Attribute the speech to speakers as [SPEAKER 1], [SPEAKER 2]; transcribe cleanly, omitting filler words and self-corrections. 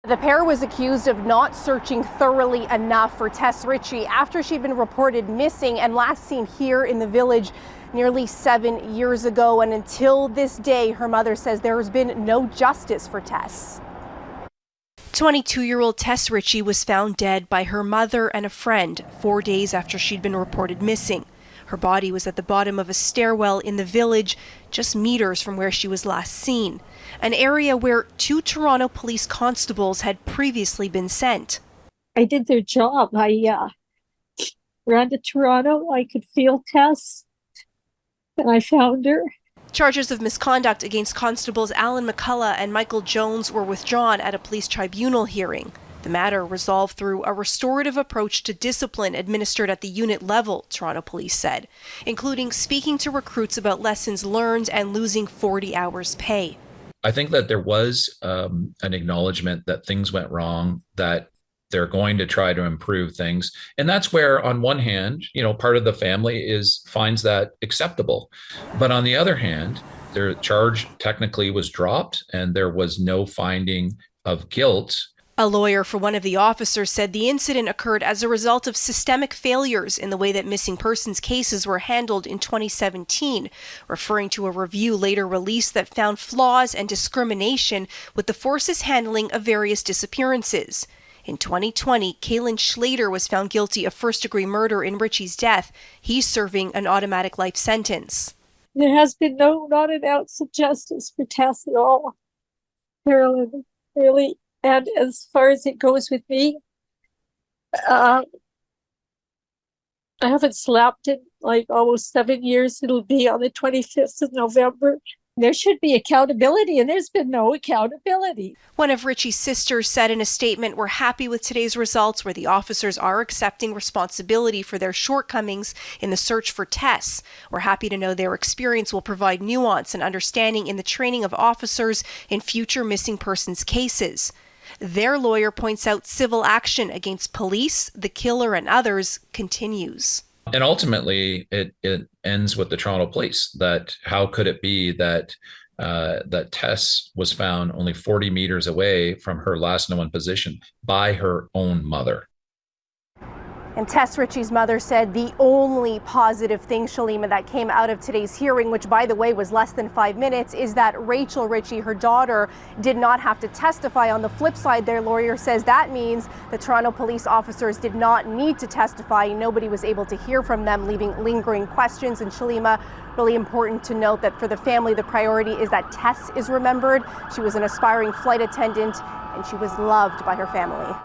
[SPEAKER 1] The pair was accused of not searching thoroughly enough for Tess Richey after she'd been reported missing and last seen here in the village nearly 7 years ago. And until this day, her mother says there has been no justice for Tess.
[SPEAKER 2] 22-year-old Tess Richey was found dead by her mother and a friend 4 days after she'd been reported missing. Her body was at the bottom of a stairwell in the village, just meters from where she was last seen, an area where 2 Toronto police constables had previously been sent.
[SPEAKER 3] I did their job. I ran to Toronto. I could feel Tess, and I found her.
[SPEAKER 2] Charges of misconduct against Constables Alan McCullough and Michael Jones were withdrawn at a police tribunal hearing. The matter resolved through a restorative approach to discipline administered at the unit level, Toronto Police said, including speaking to recruits about lessons learned and losing 40 hours pay.
[SPEAKER 4] I think that there was an acknowledgement that things went wrong, that they're going to try to improve things. And that's where, on one hand, part of the family finds that acceptable. But on the other hand, their charge technically was dropped and there was no finding of guilt.
[SPEAKER 2] A lawyer for one of the officers said the incident occurred as a result of systemic failures in the way that missing persons cases were handled in 2017, referring to a review later released that found flaws and discrimination with the force's handling of various disappearances. In 2020, Kalen Schlater was found guilty of first-degree murder in Richey's death. He's serving an automatic life sentence.
[SPEAKER 3] There has been not an ounce of justice for Tess at all, Carolyn, really. And as far as it goes with me, I haven't slept in like almost 7 years. It'll be on the 25th of November. There should be accountability, and there's been no accountability.
[SPEAKER 2] One of Richey's sisters said in a statement, "We're happy with today's results where the officers are accepting responsibility for their shortcomings in the search for Tess. We're happy to know their experience will provide nuance and understanding in the training of officers in future missing persons cases." Their lawyer points out civil action against police, the killer, and others continues.
[SPEAKER 4] And ultimately, it ends with the Toronto Police. That how could it be that that Tess was found only 40 meters away from her last known position by her own mother?
[SPEAKER 1] And Tess Richey's mother said the only positive thing, Shalima, that came out of today's hearing, which, by the way, was less than 5 minutes, is that Rachel Richey, her daughter, did not have to testify. On the flip side, their lawyer says that means the Toronto police officers did not need to testify. Nobody was able to hear from them, leaving lingering questions. And Shalima, really important to note that for the family, the priority is that Tess is remembered. She was an aspiring flight attendant, and she was loved by her family.